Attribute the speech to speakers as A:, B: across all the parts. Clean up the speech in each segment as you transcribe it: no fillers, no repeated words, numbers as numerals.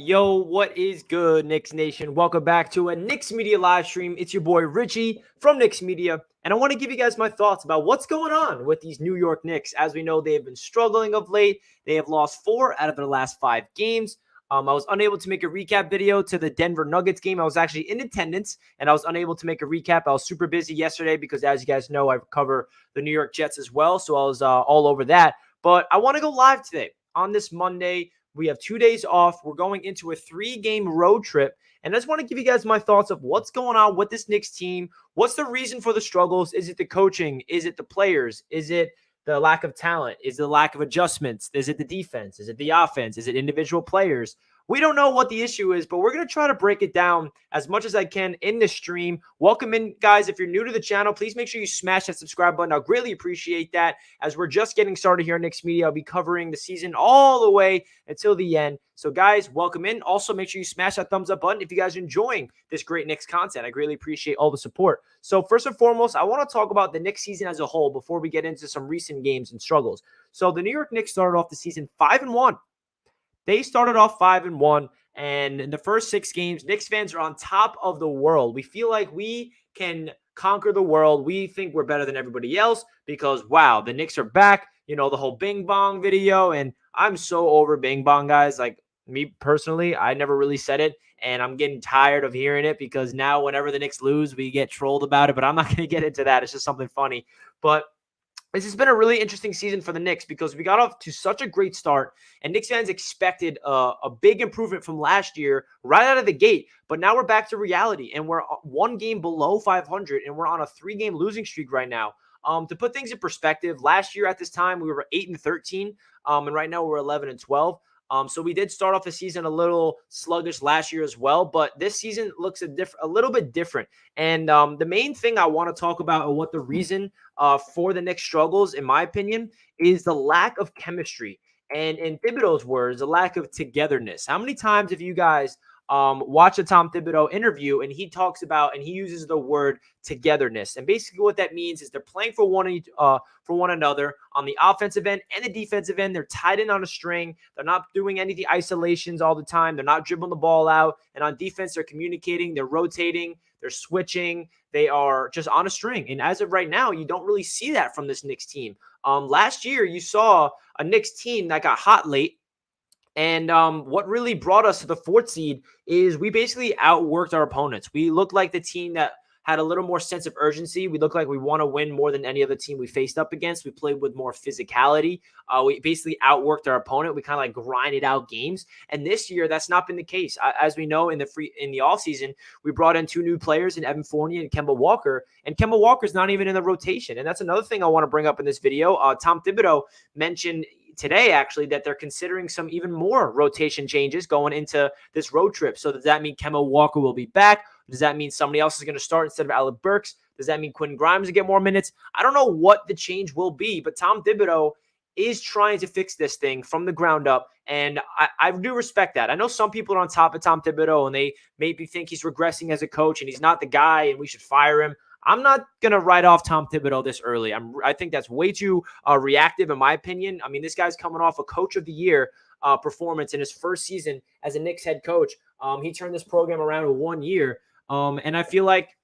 A: Yo, what is good, Knicks Nation? Welcome back to a Knicks Media live stream. It's your boy Richie from Knicks Media, and I want to give you guys my thoughts about what's going on with these New York Knicks. As we know, they have been struggling of late. They have lost 4 out of their last 5 games. I was unable to make a recap video to the Denver Nuggets game. I was actually in attendance, and I was unable to make a recap. I was super busy yesterday because, as you guys know, I cover the New York Jets as well, so I was all over that. But I want to go live today on this Monday. We have 2 days off. We're going into a 3-game road trip. And I just want to give you guys my thoughts of what's going on with this Knicks team. What's the reason for the struggles? Is it the coaching? Is it the players? Is it the lack of talent? Is it the lack of adjustments? Is it the defense? Is it the offense? Is it individual players? We don't know what the issue is, but we're going to try to break it down as much as I can in the stream. Welcome in, guys. If you're new to the channel, please make sure you smash that subscribe button. I'll greatly appreciate that. As we're just getting started here at Knicks Media, I'll be covering the season all the way until the end. So, guys, welcome in. Also, make sure you smash that thumbs up button if you guys are enjoying this great Knicks content. I greatly appreciate all the support. So, first and foremost, I want to talk about the Knicks season as a whole before we get into some recent games and struggles. So, the New York Knicks started off the season 5-1. They started off 5-1, and in the first 6 games, Knicks fans are on top of the world. We feel like we can conquer the world. We think we're better than everybody else because, wow, the Knicks are back. You know, the whole Bing Bong video, and I'm so over Bing Bong, guys. Like, me personally, I never really said it, and I'm getting tired of hearing it because now whenever the Knicks lose, we get trolled about it, but I'm not going to get into that. It's just something funny. But this has been a really interesting season for the Knicks because we got off to such a great start, and Knicks fans expected a big improvement from last year right out of the gate. But now we're back to reality, and we're 1 game below 500, and we're on a 3-game losing streak right now. To put things in perspective, last year at this time we were 8-13, and right now we're 11-12. So we did start off the season a little sluggish last year as well, but this season looks a little bit different. And the main thing I want to talk about and what the reason for the Knicks struggles, in my opinion, is the lack of chemistry. And in Thibodeau's words, the lack of togetherness. How many times have you guys watch a Tom Thibodeau interview and he talks about and he uses the word togetherness? And basically what that means is they're playing for one another on the offensive end and the defensive end. They're tied in on a string. They're not doing any of the isolations all the time. They're not dribbling the ball out. And on defense, they're communicating, they're rotating, they're switching. They are just on a string. And as of right now, you don't really see that from this Knicks team. Last year, you saw a Knicks team that got hot late. And what really brought us to the 4th seed is we basically outworked our opponents. We looked like the team that had a little more sense of urgency. We looked like we want to win more than any other team we faced up against. We played with more physicality. We basically outworked our opponent. We kind of like grinded out games. And this year, that's not been the case. As we know, in the offseason, we brought in 2 new players in Evan Fournier and Kemba Walker. And Kemba Walker's not even in the rotation. And that's another thing I want to bring up in this video. Tom Thibodeau mentioned today, actually, that they're considering some even more rotation changes going into this road trip. So does that mean Kemba Walker will be back? Does that mean somebody else is going to start instead of Alec Burks? Does that mean Quentin Grimes will get more minutes? I don't know what the change will be, but Tom Thibodeau is trying to fix this thing from the ground up, and I do respect that. I know some people are on top of Tom Thibodeau, and they maybe think he's regressing as a coach, and he's not the guy, and we should fire him. I'm not going to write off Tom Thibodeau this early. I think that's way too reactive, in my opinion. I mean, this guy's coming off a Coach of the Year performance in his first season as a Knicks head coach. He turned this program around in 1 year, and I feel like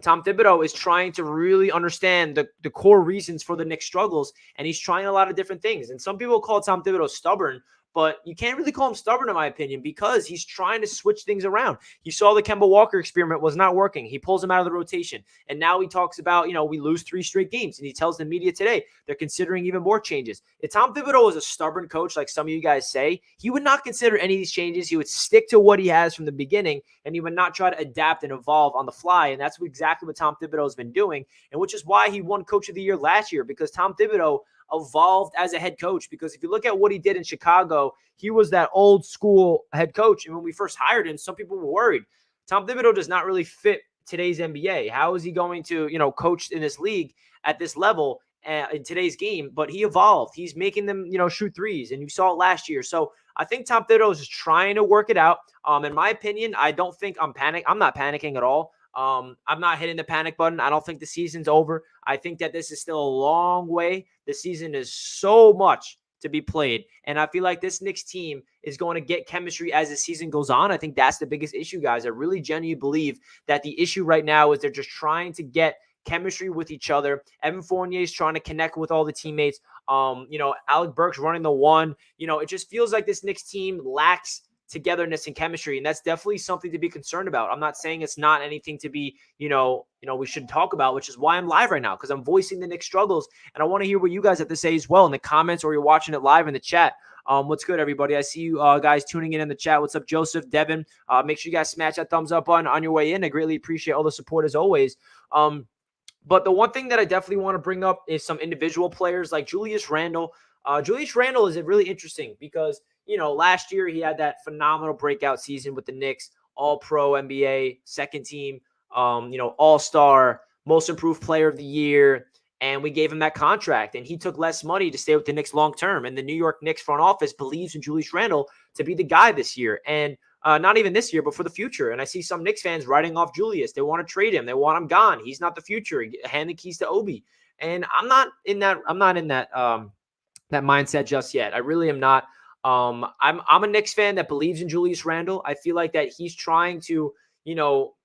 A: Tom Thibodeau is trying to really understand the core reasons for the Knicks struggles, and he's trying a lot of different things. And some people call Tom Thibodeau stubborn, but you can't really call him stubborn in my opinion because he's trying to switch things around. You saw the Kemba Walker experiment was not working. He pulls him out of the rotation. And now he talks about, we lose 3 straight games. And he tells the media today they're considering even more changes. If Tom Thibodeau was a stubborn coach, like some of you guys say, he would not consider any of these changes. He would stick to what he has from the beginning, and he would not try to adapt and evolve on the fly. And that's exactly what Tom Thibodeau has been doing, and which is why he won Coach of the Year last year, because Tom Thibodeau evolved as a head coach. Because if you look at what he did in Chicago, he was that old school head coach. And when we first hired him, some people were worried. Tom Thibodeau does not really fit today's NBA. How is he going to, coach in this league at this level in today's game? But he evolved. He's making them, shoot threes, and you saw it last year. So I think Tom Thibodeau is just trying to work it out. In my opinion, I don't think I'm not panicking at all. I'm not hitting the panic button. I don't think the season's over. I think that this is still a long way. The season is so much to be played. And I feel like this Knicks team is going to get chemistry as the season goes on. I think that's the biggest issue, guys. I really genuinely believe that the issue right now is they're just trying to get chemistry with each other. Evan Fournier is trying to connect with all the teammates. Alec Burks running the one. It just feels like this Knicks team lacks togetherness and chemistry, and that's definitely something to be concerned about. I'm not saying it's not anything to be, we should talk about, which is why I'm live right now, because I'm voicing the Knicks struggles, and I want to hear what you guys have to say as well in the comments, or you're watching it live in the chat. What's good, everybody? I see you guys tuning in the chat. What's up, Joseph, Devin? Make sure you guys smash that thumbs up on your way in. I greatly appreciate all the support as always. But the one thing that I definitely want to bring up is some individual players like Julius Randle. Julius Randle is really interesting because, last year he had that phenomenal breakout season with the Knicks, all-pro NBA, second team, all-star, most improved player of the year, and we gave him that contract, and he took less money to stay with the Knicks long-term, and the New York Knicks front office believes in Julius Randle to be the guy this year, and not even this year, but for the future. And I see some Knicks fans writing off Julius. They want to trade him. They want him gone. He's not the future. Hand the keys to Obi. And I'm not in that that mindset just yet. I really am not. I'm a Knicks fan that believes in Julius Randle. I feel like that he's trying to,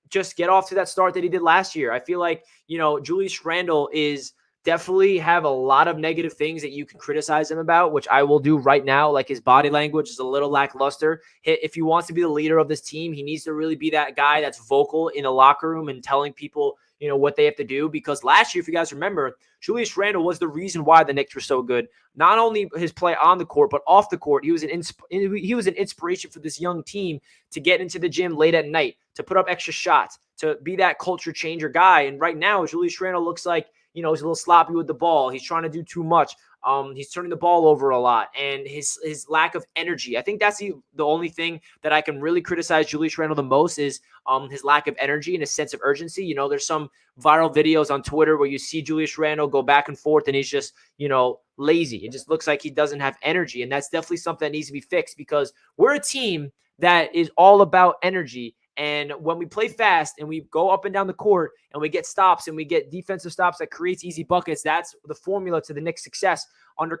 A: just get off to that start that he did last year. I feel like, Julius Randle is definitely have a lot of negative things that you can criticize him about, which I will do right now. Like his body language is a little lackluster. If he wants to be the leader of this team, he needs to really be that guy that's vocal in the locker room and telling people, what they have to do. Because last year, if you guys remember, Julius Randle was the reason why the Knicks were so good. Not only his play on the court, but off the court. He was an inspiration for this young team to get into the gym late at night, to put up extra shots, to be that culture changer guy. And right now, Julius Randle looks like, he's a little sloppy with the ball. He's trying to do too much. He's turning the ball over a lot, and his lack of energy. I think that's the only thing that I can really criticize Julius Randle the most is his lack of energy and his sense of urgency. There's some viral videos on Twitter where you see Julius Randle go back and forth, and he's just, lazy. It just looks like he doesn't have energy, and that's definitely something that needs to be fixed because we're a team that is all about energy. And when we play fast and we go up and down the court and we get stops and we get defensive stops that creates easy buckets, that's the formula to the Knicks' success under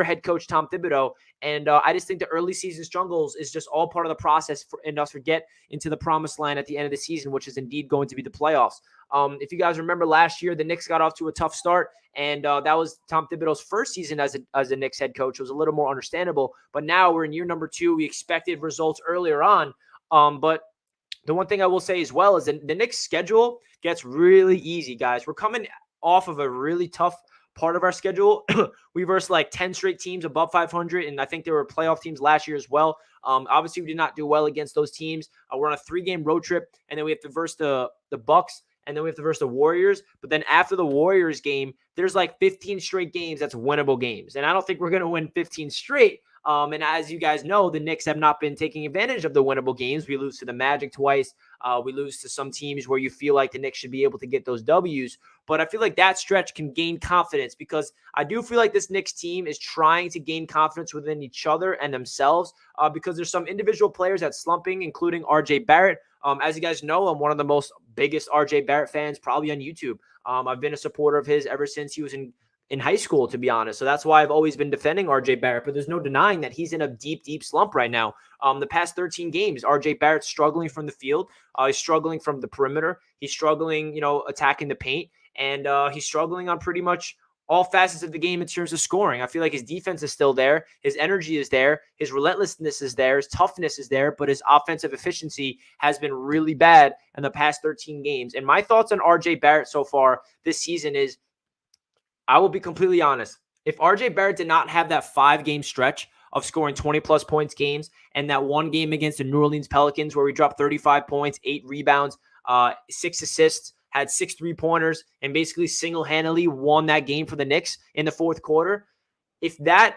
A: head coach Tom Thibodeau. And I just think the early season struggles is just all part of the process and us to get into the promised land at the end of the season, which is indeed going to be the playoffs. If you guys remember last year, the Knicks got off to a tough start, and that was Tom Thibodeau's first season as a Knicks head coach. It was a little more understandable, but now we're in year number 2. We expected results earlier on, but the one thing I will say as well is that the Knicks schedule gets really easy, guys. We're coming off of a really tough part of our schedule. We versed like 10 straight teams above 500, and I think there were playoff teams last year as well. Obviously, we did not do well against those teams. We're on a 3-game road trip, and then we have to verse the Bucks, and then we have to verse the Warriors. But then after the Warriors game, there's like 15 straight games that's winnable games, and I don't think we're going to win 15 straight. And as you guys know, the Knicks have not been taking advantage of the winnable games. We lose to the Magic twice. We lose to some teams where you feel like the Knicks should be able to get those W's. But I feel like that stretch can gain confidence because I do feel like this Knicks team is trying to gain confidence within each other and themselves because there's some individual players that's slumping, including RJ Barrett. As you guys know, I'm one of the most biggest RJ Barrett fans probably on YouTube. I've been a supporter of his ever since he was in high school, to be honest. So that's why I've always been defending RJ Barrett, but there's no denying that he's in a deep, deep slump right now. The past 13 games, RJ Barrett's struggling from the field. He's struggling from the perimeter. He's struggling, attacking the paint, and he's struggling on pretty much all facets of the game in terms of scoring. I feel like his defense is still there. His energy is there. His relentlessness is there. His toughness is there. But his offensive efficiency has been really bad in the past 13 games. And my thoughts on RJ Barrett so far this season is, I will be completely honest. If RJ Barrett did not have that 5-game stretch of scoring 20-plus points games and that one game against the New Orleans Pelicans where we dropped 35 points, 8 rebounds, 6 assists, had 6 3-pointers, and basically single-handedly won that game for the Knicks in the fourth quarter. If that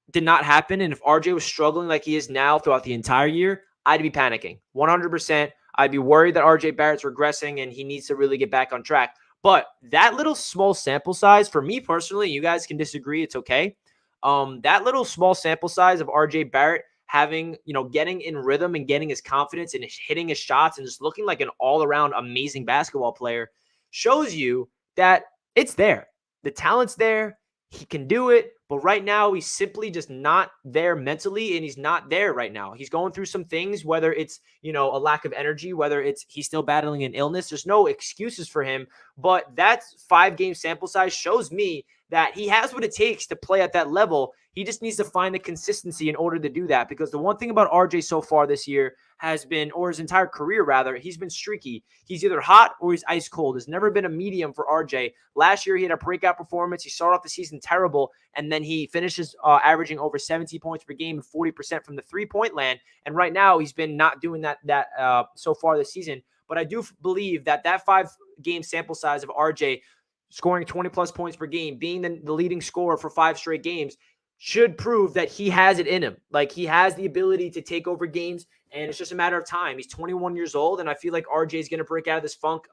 A: did not happen, and if RJ was struggling like he is now throughout the entire year, I'd be panicking. 100%. I'd be worried that RJ Barrett's regressing and he needs to really get back on track. But that little small sample size, for me personally, you guys can disagree, it's okay. That little small sample size of RJ Barrett having, getting in rhythm and getting his confidence and hitting his shots and just looking like an all-around amazing basketball player shows you that it's there. The talent's there. He can do it. But right now, he's simply just not there mentally, and he's not there right now. He's going through some things, whether it's, a lack of energy, whether it's he's still battling an illness. There's no excuses for him. But that 5-game sample size shows me that he has what it takes to play at that level. He just needs to find the consistency in order to do that, because the one thing about RJ so far this year has been, or his entire career rather, he's been streaky. He's either hot or he's ice cold. There's never been a medium for RJ. Last year, he had a breakout performance. He started off the season terrible, and then he finishes averaging over 70 points per game and 40% from the three-point land. And right now, he's been not doing that so far this season. But I do believe that 5-game sample size of RJ scoring 20-plus points per game, being the leading scorer for 5 straight games, should prove that he has it in him. Like, he has the ability to take over games, and it's just a matter of time. He's 21 years old, and I feel like RJ is going to break out of this funk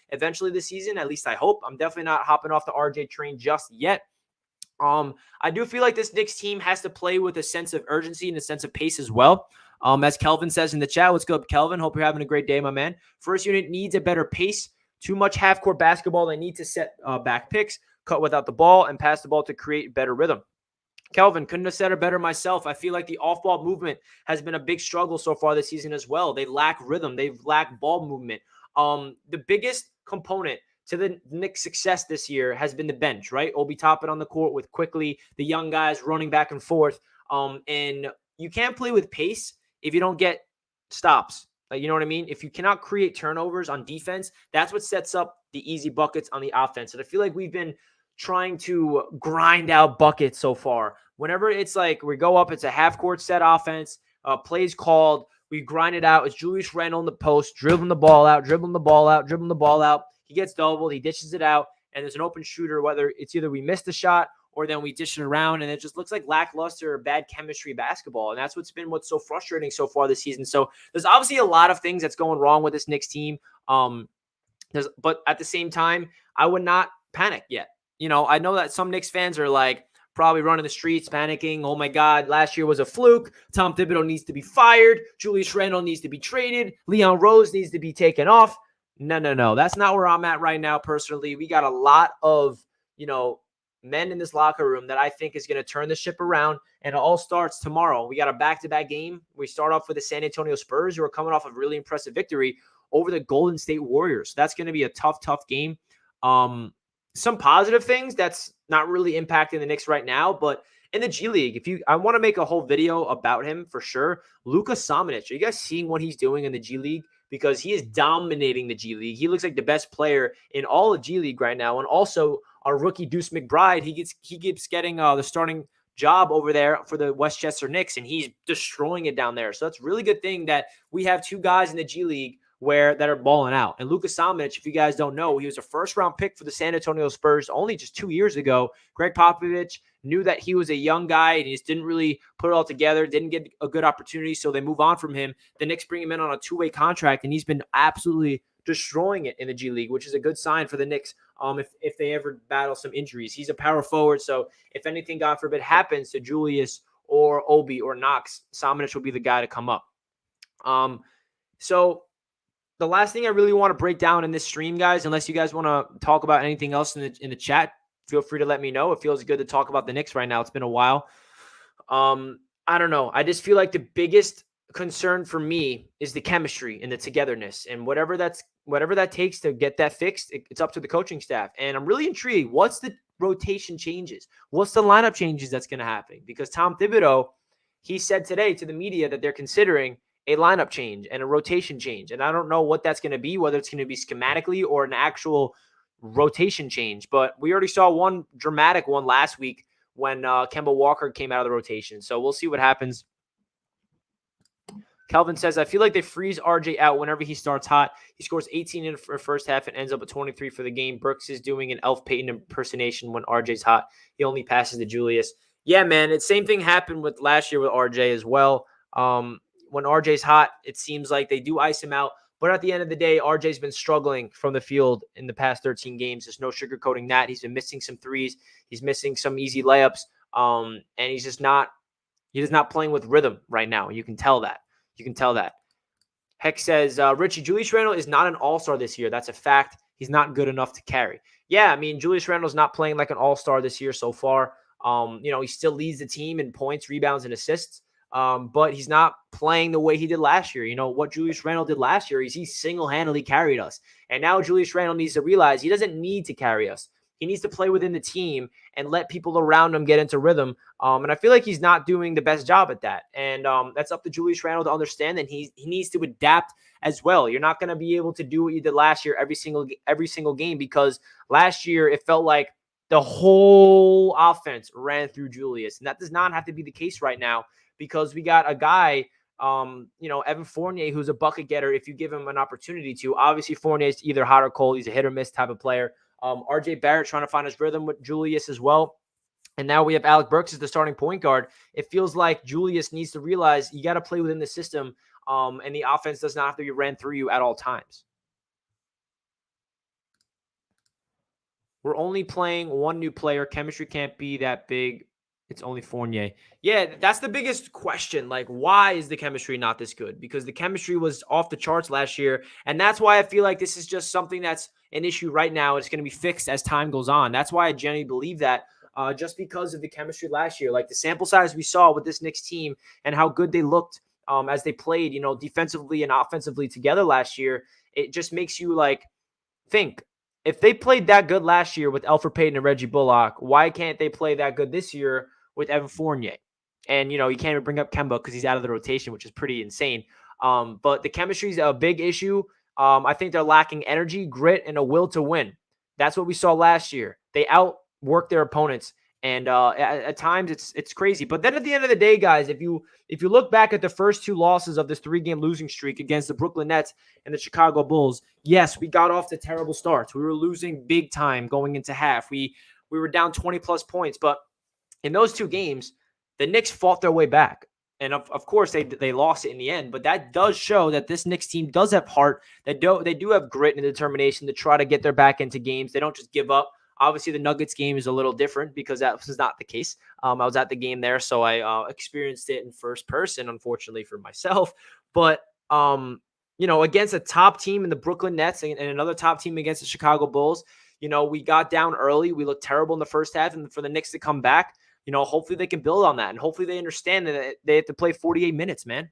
A: eventually this season. At least I hope. I'm definitely not hopping off the RJ train just yet. I do feel like this Knicks team has to play with a sense of urgency and a sense of pace as well. As Kelvin says in the chat, what's good, Kelvin? Hope you're having a great day, my man. First unit needs a better pace. Too much half-court basketball. They need to set back picks, cut without the ball, and pass the ball to create better rhythm. Kelvin, couldn't have said it better myself. I feel like the off-ball movement has been a big struggle so far this season as well. They lack rhythm. They lack ball movement. The biggest component to the Knicks' success this year has been the bench, right? Obi Toppin on the court with quickly the young guys running back and forth. And you can't play with pace if you don't get stops. You know what I mean? If you cannot create turnovers on defense, that's what sets up the easy buckets on the offense. And I feel like we've been trying to grind out buckets so far. Whenever it's like we go up, it's a half-court set offense, plays called, we grind it out. It's Julius Randle in the post, dribbling the ball out. He gets doubled, he dishes it out, and there's an open shooter, whether it's either we miss the shot or then we dish it around, and it just looks like lackluster or bad chemistry basketball. And that's what's so frustrating so far this season. So there's obviously a lot of things that's going wrong with this Knicks team. But at the same time, I would not panic yet. I know that some Knicks fans are like probably running the streets, panicking. Oh my God, last year was a fluke. Tom Thibodeau needs to be fired. Julius Randle needs to be traded. Leon Rose needs to be taken off. No. That's not where I'm at right now, personally. We got a lot of, men in this locker room that I think is going to turn the ship around, and it all starts tomorrow. We got a back-to-back game. We start off with the San Antonio Spurs, who are coming off a really impressive victory over the Golden State Warriors. That's going to be a tough game. Some positive things that's not really impacting the Knicks right now, but in the G League, I want to make a whole video about him for sure. Luka Samanic, are you guys seeing what he's doing in the G League? Because he is dominating the G League. He looks like the best player in all of G League right now. And also our rookie Deuce McBride, he keeps getting the starting job over there for the Westchester Knicks, and he's destroying it down there. So that's a really good thing that we have 2 guys in the G League that are balling out. And Luka Samanic, if you guys don't know, he was a first-round pick for the San Antonio Spurs only just 2 years ago. Greg Popovich knew that he was a young guy and he just didn't really put it all together, didn't get a good opportunity, so they move on from him. The Knicks bring him in on a 2-way contract, and he's been absolutely destroying it in the G League, which is a good sign for the Knicks if they ever battle some injuries. He's a power forward, so if anything, God forbid, happens to Julius or Obi or Knox, Samanic will be the guy to come up. So the last thing I really want to break down in this stream, guys, unless you guys want to talk about anything else in the chat, feel free to let me know. It feels good to talk about the Knicks right now. It's been a while. I don't know. I just feel like the biggest concern for me is the chemistry and the togetherness, and whatever that takes to get that fixed, it's up to the coaching staff. And I'm really intrigued. What's the rotation changes? What's the lineup changes that's going to happen? Because Tom Thibodeau, he said today to the media that they're considering a lineup change and a rotation change. And I don't know what that's going to be, whether it's going to be schematically or an actual rotation change. But we already saw one dramatic one last week when Kemba Walker came out of the rotation. So we'll see what happens. Kelvin says, I feel like they freeze RJ out whenever he starts hot. He scores 18 in the first half and ends up at 23 for the game. Brooks is doing an Elf Payton impersonation when RJ's hot. He only passes to Julius. Yeah, man, it's same thing happened with last year with RJ as well. When RJ's hot, it seems like they do ice him out. But at the end of the day, RJ's been struggling from the field in the past 13 games. There's no sugarcoating that. He's been missing some threes. He's missing some easy layups. And he's just not playing with rhythm right now. You can tell that. Heck says, Richie, Julius Randle is not an all-star this year. That's a fact. He's not good enough to carry. Yeah, I mean, Julius Randle's not playing like an all-star this year so far. He still leads the team in points, rebounds, and assists. But he's not playing the way he did last year. What Julius Randle did last year is he single-handedly carried us. And now Julius Randle needs to realize he doesn't need to carry us. He needs to play within the team and let people around him get into rhythm. And I feel like he's not doing the best job at that. And that's up to Julius Randle to understand. And he needs to adapt as well. You're not going to be able to do what you did last year every single game, because last year it felt like the whole offense ran through Julius. And that does not have to be the case right now, because we got a guy, Evan Fournier, who's a bucket getter if you give him an opportunity to. Obviously, Fournier is either hot or cold. He's a hit or miss type of player. RJ Barrett trying to find his rhythm with Julius as well. And now we have Alec Burks as the starting point guard. It feels like Julius needs to realize you got to play within the system, and the offense does not have to be ran through you at all times. We're only playing one new player. Chemistry can't be that big. It's only Fournier. Yeah, that's the biggest question. Like, why is the chemistry not this good? Because the chemistry was off the charts last year. And that's why I feel like this is just something that's an issue right now. It's going to be fixed as time goes on. That's why I genuinely believe that, just because of the chemistry last year. Like the sample size we saw with this Knicks team and how good they looked as they played, defensively and offensively together last year, it just makes you think, if they played that good last year with Elfrid Payton and Reggie Bullock, why can't they play that good this year with Evan Fournier? And, you can't even bring up Kemba because he's out of the rotation, which is pretty insane. But the chemistry is a big issue. I think they're lacking energy, grit, and a will to win. That's what we saw last year. They outworked their opponents. And at times it's crazy. But then at the end of the day, guys, if you look back at the first two losses of this 3-game losing streak against the Brooklyn Nets and the Chicago Bulls, yes, we got off to terrible starts. We were losing big time going into half. We were down 20-plus points. But in those two games, the Knicks fought their way back. And of course, they lost it in the end. But that does show that this Knicks team does have heart. They do have grit and determination to try to get their back into games. They don't just give up. Obviously, the Nuggets game is a little different because that was not the case. I was at the game there, so I experienced it in first person, unfortunately for myself. But, against a top team in the Brooklyn Nets and another top team against the Chicago Bulls, we got down early. We looked terrible in the first half, and for the Knicks to come back, hopefully they can build on that. And hopefully they understand that they have to play 48 minutes, man.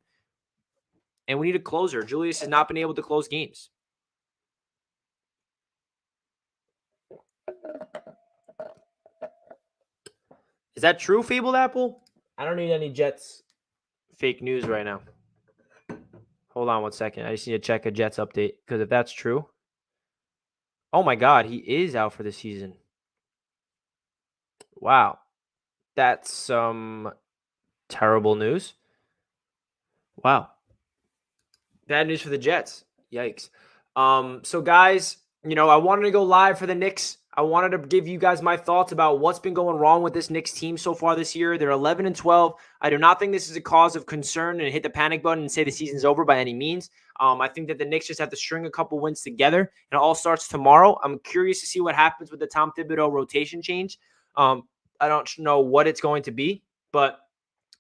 A: And we need a closer. Julius has not been able to close games. Is that true, Fabled Apple? I don't need any Jets fake news right now. Hold on one second. I just need to check a Jets update, because if that's true, oh my God, he is out for the season. Wow. That's some terrible news. Wow. Bad news for the Jets. Yikes. So guys, I wanted to go live for the Knicks. I wanted to give you guys my thoughts about what's been going wrong with this Knicks team so far this year. They're 11-12. I do not think this is a cause of concern and hit the panic button and say the season's over by any means. I think that the Knicks just have to string a couple wins together, and it all starts tomorrow. I'm curious to see what happens with the Tom Thibodeau rotation change. I don't know what it's going to be, but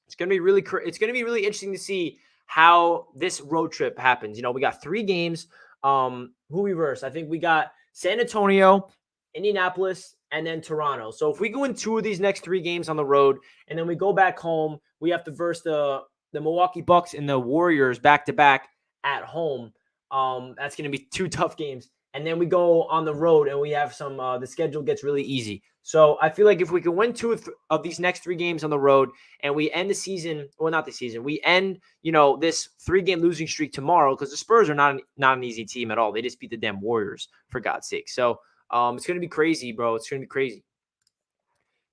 A: it's going to be really interesting to see how this road trip happens. We got 3 games. Who we verse? I think we got San Antonio, Indianapolis, and then Toronto. So if we go in 2 of these next 3 games on the road, and then we go back home, we have to verse the Milwaukee Bucks and the Warriors back-to-back at home. That's going to be 2 tough games. and then we go on the road and we have some the schedule gets really easy. So I feel like if we can win two of these next 3 games on the road and we end the season, well, not the season, we end, this 3-game losing streak tomorrow, because the Spurs are not an easy team at all. They just beat the damn Warriors, for God's sake. So it's going to be crazy, bro. It's going to be crazy.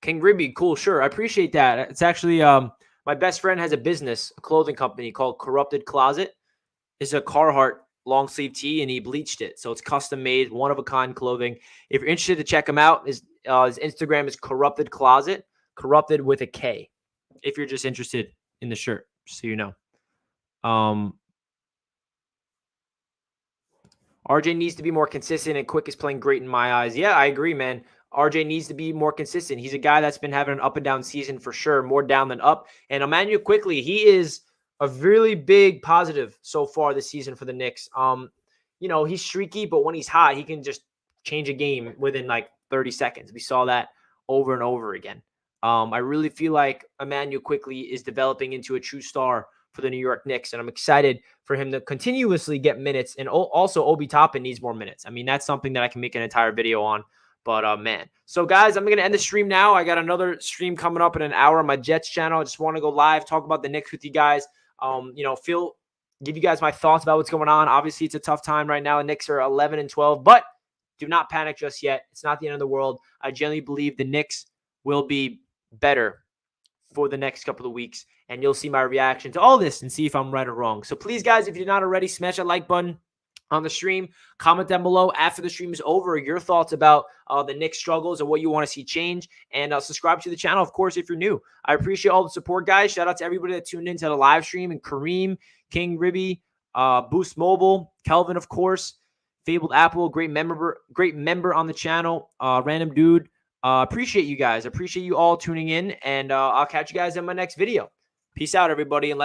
A: King Ribby, cool, sure. I appreciate that. It's actually my best friend has a business, a clothing company called Corrupted Closet. It's a Carhartt long sleeve tee, and he bleached it. So it's custom made, one of a kind clothing. If you're interested to check him out, his Instagram is Corrupted Closet, corrupted with a K. If you're just interested in the shirt, just so you know. RJ needs to be more consistent, and Quick is playing great in my eyes. Yeah, I agree, man. RJ needs to be more consistent. He's a guy that's been having an up and down season for sure, more down than up. And Emmanuel Quickly, he is a really big positive so far this season for the Knicks. He's streaky, but when he's hot, he can just change a game within like 30 seconds. We saw that over and over again. I really feel like Emmanuel Quickly is developing into a true star for the New York Knicks, and I'm excited for him to continuously get minutes. And also, Obi Toppin needs more minutes. I mean, that's something that I can make an entire video on. But, man. So, guys, I'm going to end the stream now. I got another stream coming up in an hour on my Jets channel. I just want to go live, talk about the Knicks with you guys. Give you guys my thoughts about what's going on. Obviously, it's a tough time right now. The Knicks are 11-12, but do not panic just yet. It's not the end of the world. I genuinely believe the Knicks will be better for the next couple of weeks, and you'll see my reaction to all this and see if I'm right or wrong. So please, guys, if you're not already, smash that like button on the stream. Comment down below after the stream is over your thoughts about the Knicks struggles and what you want to see change, and subscribe to the channel, of course, if you're new. I appreciate all the support, guys. Shout out to everybody that tuned into the live stream, and Kareem, King Ribby, Boost Mobile, Kelvin, of course, Fabled Apple, great member on the channel, Random Dude. Appreciate you guys. Appreciate you all tuning in, and I'll catch you guys in my next video. Peace out, everybody, and let's